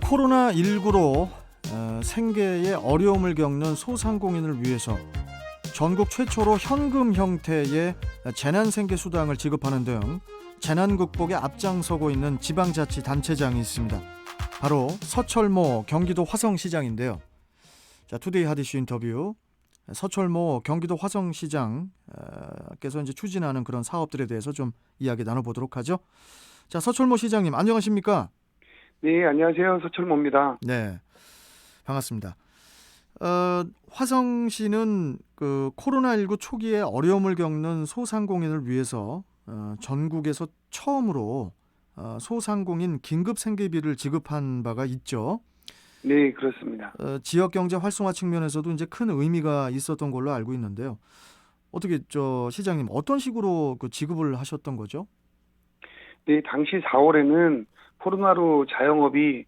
코로나19로 생계에 어려움을 겪는 소상공인을 위해서 전국 최초로 현금 형태의 재난생계수당을 지급하는 등 재난 극복에 앞장서고 있는 지방자치단체장이 있습니다. 바로 서철모 경기도 화성시장인데요. 자, 투데이 하디슈 인터뷰. 서철모 경기도 화성시장께서 이제 추진하는 그런 사업들에 대해서 좀 이야기 나눠보도록 하죠. 자, 서철모 시장님 안녕하십니까? 네, 안녕하세요. 서철모입니다. 네, 반갑습니다. 화성시는 그 코로나19 초기에 어려움을 겪는 소상공인을 위해서 전국에서 처음으로 소상공인 긴급 생계비를 지급한 바가 있죠. 네, 그렇습니다. 지역 경제 활성화 측면에서도 이제 큰 의미가 있었던 걸로 알고 있는데요. 어떻게 시장님 어떤 식으로 그 지급을 하셨던 거죠? 네, 당시 4월에는 코로나로 자영업이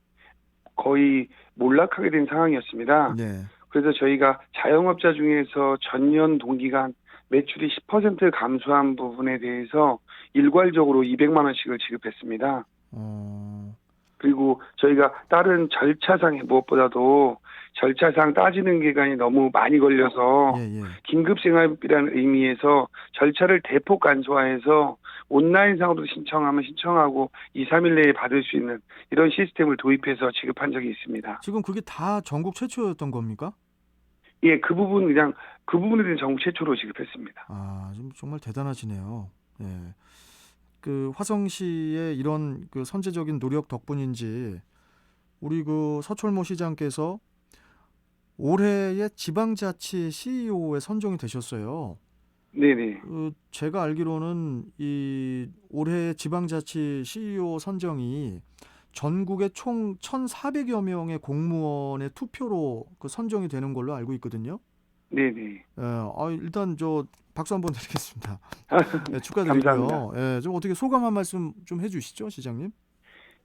거의 몰락하게 된 상황이었습니다. 네. 그래서 저희가 자영업자 중에서 전년 동기간 매출이 10% 감소한 부분에 대해서 일괄적으로 200만 원씩을 지급했습니다. 그리고 저희가 다른 절차상에 무엇보다도 절차상 따지는 기간이 너무 많이 걸려서 예. 긴급생활비라는 의미에서 절차를 대폭 간소화해서 온라인상으로 신청하면 신청하고 2, 3일 내에 받을 수 있는 이런 시스템을 도입해서 지급한 적이 있습니다. 지금 그게 다 전국 최초였던 겁니까? 예, 그 부분에 대한 전국 최초로 지급했습니다. 정말 대단하시네요. 예. 그 화성시의 이런 그 선제적인 노력 덕분인지 우리 그 서철모 시장께서 올해의 지방자치 CEO에 선정이 되셨어요. 네네. 제가 알기로는 이 올해 지방자치 CEO 선정이 전국의 총 1,400여 명의 공무원의 투표로 그 선정이 되는 걸로 알고 있거든요. 네네. 일단 박수 한번 드리겠습니다. 네, 축하드리고요. 감사합니다. 좀 어떻게 소감 한 말씀 좀 해주시죠, 시장님.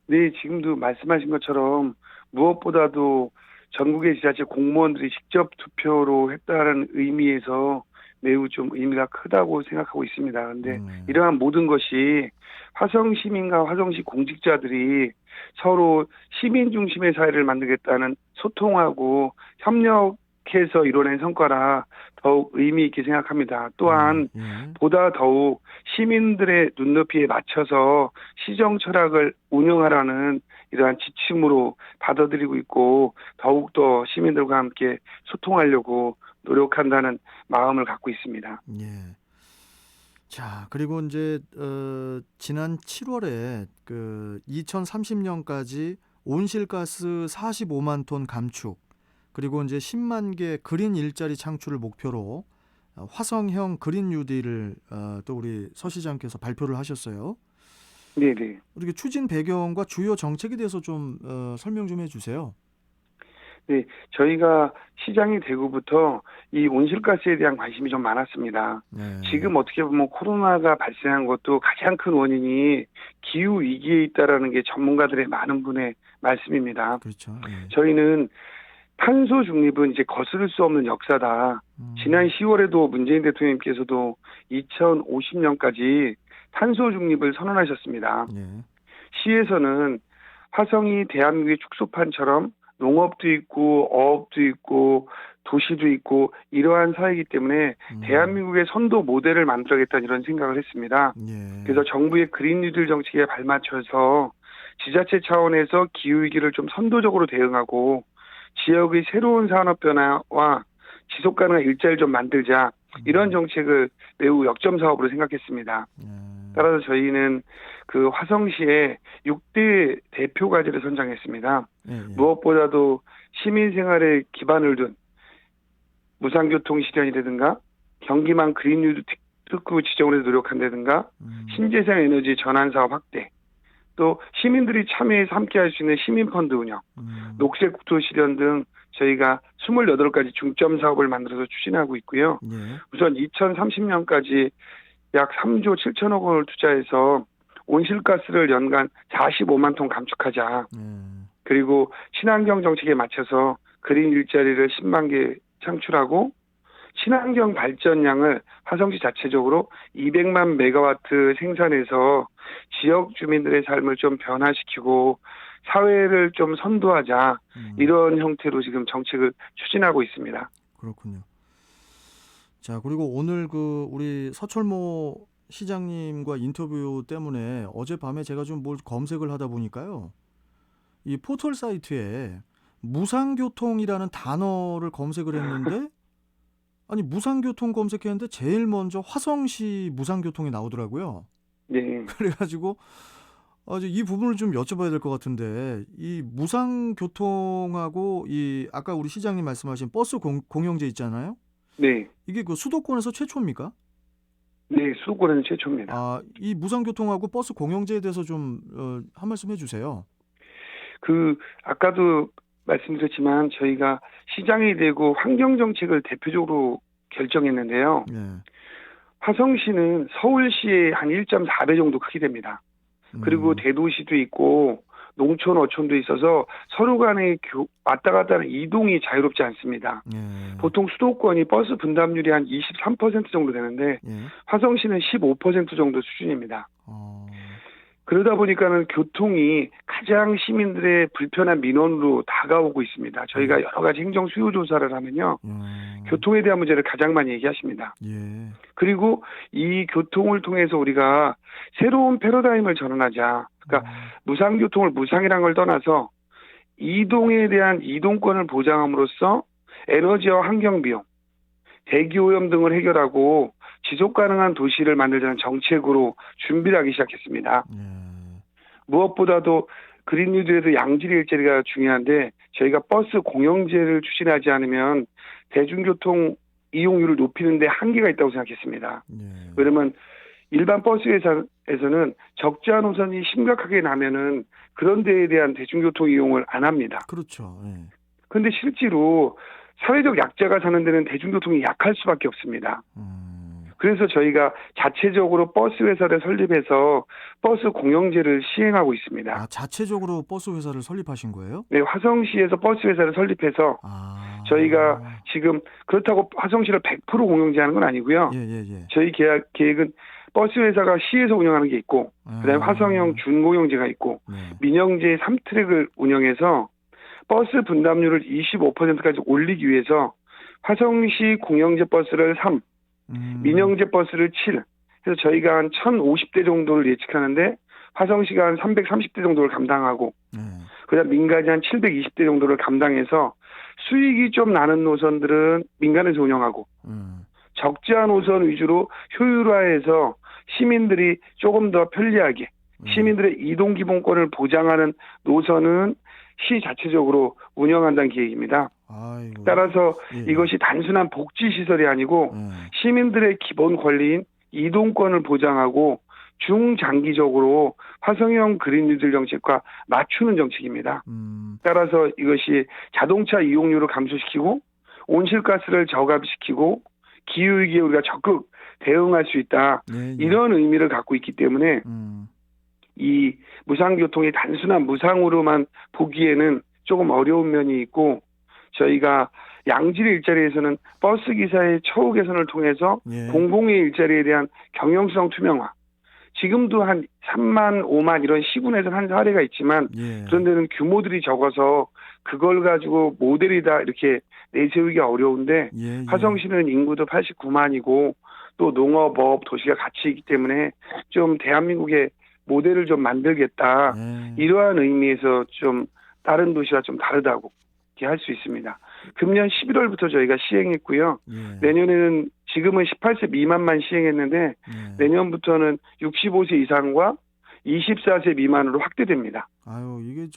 네, 지금도 말씀하신 것처럼 무엇보다도 전국의 지자체 공무원들이 직접 투표로 했다는 의미에서 매우 좀 의미가 크다고 생각하고 있습니다. 근데 이러한 모든 것이 화성 시민과 화성시 공직자들이 서로 시민 중심의 사회를 만들겠다는 소통하고 협력해서 이뤄낸 성과라 더욱 의미 있게 생각합니다. 또한 보다 더욱 시민들의 눈높이에 맞춰서 시정 철학을 운영하라는 이러한 지침으로 받아들이고 있고 더욱더 시민들과 함께 소통하려고 노력한다는 마음을 갖고 있습니다. 예. 자, 그리고 이제 지난 7월에 그 2030년까지 온실가스 45만 톤 감축, 그리고 이제 10만 개 그린 일자리 창출을 목표로 화성형 그린 뉴딜을 또 우리 서 시장께서 발표를 하셨어요. 네네. 어떻게 추진 배경과 주요 정책에 대해서 좀 설명 좀 해주세요. 네, 저희가 시장이 되고부터 이 온실가스에 대한 관심이 좀 많았습니다. 네. 지금 어떻게 보면 코로나가 발생한 것도 가장 큰 원인이 기후 위기에 있다라는 게 전문가들의 많은 분의 말씀입니다. 그렇죠. 네. 저희는 탄소 중립은 이제 거스를 수 없는 역사다. 지난 10월에도 문재인 대통령님께서도 2050년까지 탄소 중립을 선언하셨습니다. 네. 시에서는 화성이 대한민국의 축소판처럼 농업도 있고 어업도 있고 도시도 있고 이러한 사회이기 때문에 대한민국의 선도 모델을 만들어야겠다는 이런 생각을 했습니다. 예. 그래서 정부의 그린 뉴딜 정책에 발맞춰서 지자체 차원에서 기후위기를 좀 선도적으로 대응하고 지역의 새로운 산업 변화와 지속가능한 일자리를 좀 만들자 이런 정책을 매우 역점 사업으로 생각했습니다. 따라서 저희는 그 화성시에 6대 대표 과제를 선정했습니다. 무엇보다도 시민생활에 기반을 둔 무상교통 실현이라든가 경기만 그린 뉴딜 특구 지정으로 노력한다든가 신재생 에너지 전환 사업 확대, 또 시민들이 참여해서 함께할 수 있는 시민펀드 운영, 녹색국토 실현 등 저희가 28가지 중점 사업을 만들어서 추진하고 있고요. 우선 2030년까지 약 3조 7천억 원을 투자해서 온실가스를 연간 45만 톤 감축하자. 그리고 친환경 정책에 맞춰서 그린 일자리를 10만 개 창출하고 친환경 발전량을 화성시 자체적으로 200만 메가와트 생산해서 지역 주민들의 삶을 좀 변화시키고 음. 사회를 좀 선도하자 이런 형태로 지금 정책을 추진하고 있습니다. 그렇군요. 자, 그리고 오늘 그 우리 서철모 시장님과 인터뷰 때문에 어젯밤에 제가 좀 뭘 검색을 하다 보니까요. 이 포털 사이트에 무상교통이라는 단어를 검색을 했는데 아니 무상교통 검색했는데 제일 먼저 화성시 무상교통이 나오더라고요. 네. 그래가지고 이제 이 부분을 좀 여쭤봐야 될 것 같은데 이 무상교통하고 이 아까 우리 시장님 말씀하신 버스 공영제 있잖아요. 네. 이게 그 수도권에서 최초입니까? 네. 수도권에는 최초입니다. 이 무상교통하고 버스 공영제에 대해서 좀 한 말씀 해주세요. 아까도 말씀드렸지만 저희가 시장이 되고 환경 정책을 대표적으로 결정했는데요. 네. 화성시는 서울시의 한 1.4배 정도 크기 됩니다. 그리고 대도시도 있고 농촌, 어촌도 있어서 서로 간의 왔다 갔다 하는 이동이 자유롭지 않습니다. 예. 보통 수도권이 버스 분담률이 한 23% 정도 되는데 예. 화성시는 15% 정도 수준입니다. 어. 그러다 보니까는 교통이 가장 시민들의 불편한 민원으로 다가오고 있습니다. 저희가 여러 가지 행정 수요 조사를 하면요. 교통에 대한 문제를 가장 많이 얘기하십니다. 예. 그리고 이 교통을 통해서 우리가 새로운 패러다임을 전환하자. 그러니까 무상교통을 무상이라는 걸 떠나서 이동에 대한 이동권을 보장함으로써 에너지와 환경비용, 대기오염 등을 해결하고 지속가능한 도시를 만들자는 정책으로 준비를 하기 시작했습니다. 무엇보다도 그린 뉴딜에도 양질 일자리가 중요한데 저희가 버스 공영제를 추진하지 않으면 대중교통 이용률을 높이는 데 한계가 있다고 생각했습니다. 왜냐면 일반 버스 회사에서는 적자 노선이 심각하게 나면은 그런 데에 대한 대중교통 이용을 안 합니다. 그렇죠. 그런데 실제로 사회적 약자가 사는 데는 대중교통이 약할 수밖에 없습니다. 그래서 저희가 자체적으로 버스 회사를 설립해서 버스 공영제를 시행하고 있습니다. 자체적으로 버스 회사를 설립하신 거예요? 네, 화성시에서 버스 회사를 설립해서 저희가 지금 그렇다고 화성시를 100% 공영제하는 건 아니고요. 저희 계획은 버스 회사가 시에서 운영하는 게 있고 그다음에 화성형 준공영제가 있고 민영제 3트랙을 운영해서 버스 분담률을 25%까지 올리기 위해서 화성시 공영제 버스를 3, 민영제 버스를 7. 그래서 저희가 한 1,050대 정도를 예측하는데 화성시가 한 330대 정도를 감당하고 그다음 민간이 한 720대 정도를 감당해서 수익이 좀 나는 노선들은 민간에서 운영하고 적자 노선 위주로 효율화해서 시민들이 조금 더 편리하게 시민들의 이동 기본권을 보장하는 노선은 시 자체적으로 운영한다는 계획입니다. 따라서 이것이 단순한 복지 시설이 아니고 시민들의 기본 권리인 이동권을 보장하고 중장기적으로 화성형 그린 뉴딜 정책과 맞추는 정책입니다. 따라서 이것이 자동차 이용률을 감소시키고 온실가스를 저감시키고 기후위기에 우리가 적극 대응할 수 있다. 이런 의미를 갖고 있기 때문에 이 무상교통이 단순한 무상으로만 보기에는 조금 어려운 면이 있고 저희가 양질 일자리에서는 버스 기사의 처우 개선을 통해서 공공의 일자리에 대한 경영성 투명화. 지금도 한 3만, 5만 이런 시군에서는 한 사례가 있지만 그런 데는 규모들이 적어서 그걸 가지고 모델이다 이렇게 내세우기가 어려운데 화성시는 인구도 89만이고 또 농업업 도시가 같이 있기 때문에 좀 대한민국의 모델을 좀 만들겠다. 이러한 의미에서 좀 다른 도시와 좀 다르다고 이렇게 할 수 있습니다. 금년 11월부터 저희가 시행했고요. 내년에는 지금은 18세 미만만 시행했는데 내년부터는 65세 이상과 24세 미만으로 확대됩니다. 이게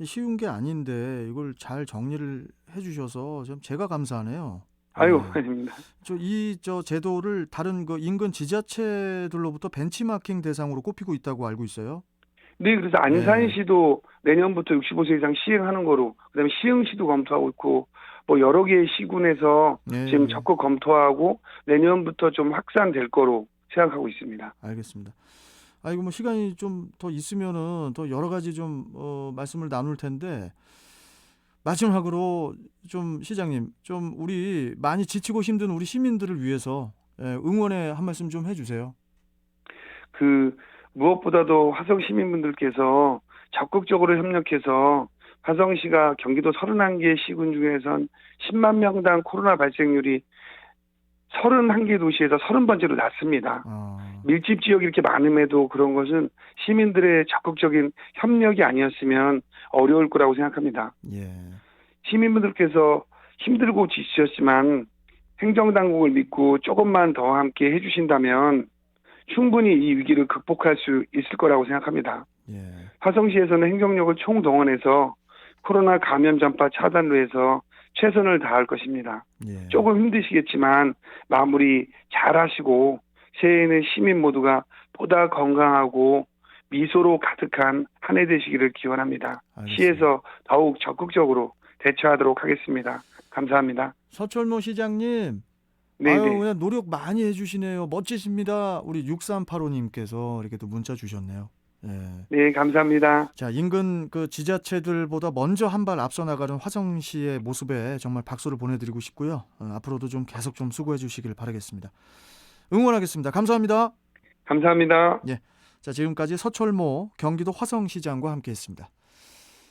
쉬운 게 아닌데 이걸 잘 정리를 해주셔서 좀 제가 감사하네요. 아닙니다. 이 제도를 다른 인근 지자체들로부터 벤치마킹 대상으로 꼽히고 있다고 알고 있어요. 네, 그래서 안산시도 내년부터 65세 이상 시행하는 거로, 그다음에 시흥시도 검토하고 있고, 뭐 여러 개의 시군에서 지금 적극 검토하고 내년부터 좀 확산될 거로 생각하고 있습니다. 알겠습니다. 뭐 시간이 좀 더 있으면은 더 여러 가지 좀 말씀을 나눌 텐데 마지막으로 좀 시장님, 좀 우리 많이 지치고 힘든 우리 시민들을 위해서 응원의 한 말씀 좀 해주세요. 무엇보다도 화성 시민분들께서 적극적으로 협력해서 화성시가 경기도 31개 시군 중에선 10만 명당 코로나 발생률이 31개 도시에서 30번째로 낮습니다. 밀집 지역이 이렇게 많음에도 그런 것은 시민들의 적극적인 협력이 아니었으면 어려울 거라고 생각합니다. 예. 시민분들께서 힘들고 지치셨지만 행정당국을 믿고 조금만 더 함께 해주신다면 충분히 이 위기를 극복할 수 있을 거라고 생각합니다. 예. 화성시에서는 행정력을 총동원해서 코로나 감염 전파 차단을 위해서 최선을 다할 것입니다. 예. 조금 힘드시겠지만 마무리 잘 하시고 새해에는 시민 모두가 보다 건강하고 미소로 가득한 한 해 되시기를 기원합니다. 알겠습니다. 시에서 더욱 적극적으로 대처하도록 하겠습니다. 감사합니다. 서철모 시장님, 네네. 그냥 노력 많이 해주시네요. 멋지십니다. 우리 6385님께서 이렇게 또 문자 주셨네요. 예. 네, 감사합니다. 자, 인근 그 지자체들보다 먼저 한 발 앞서 나가는 화성시의 모습에 정말 박수를 보내드리고 싶고요. 앞으로도 좀 계속 좀 수고해 주시길 바라겠습니다. 응원하겠습니다. 감사합니다. 감사합니다. 자, 지금까지 서철모 경기도 화성시장과 함께했습니다.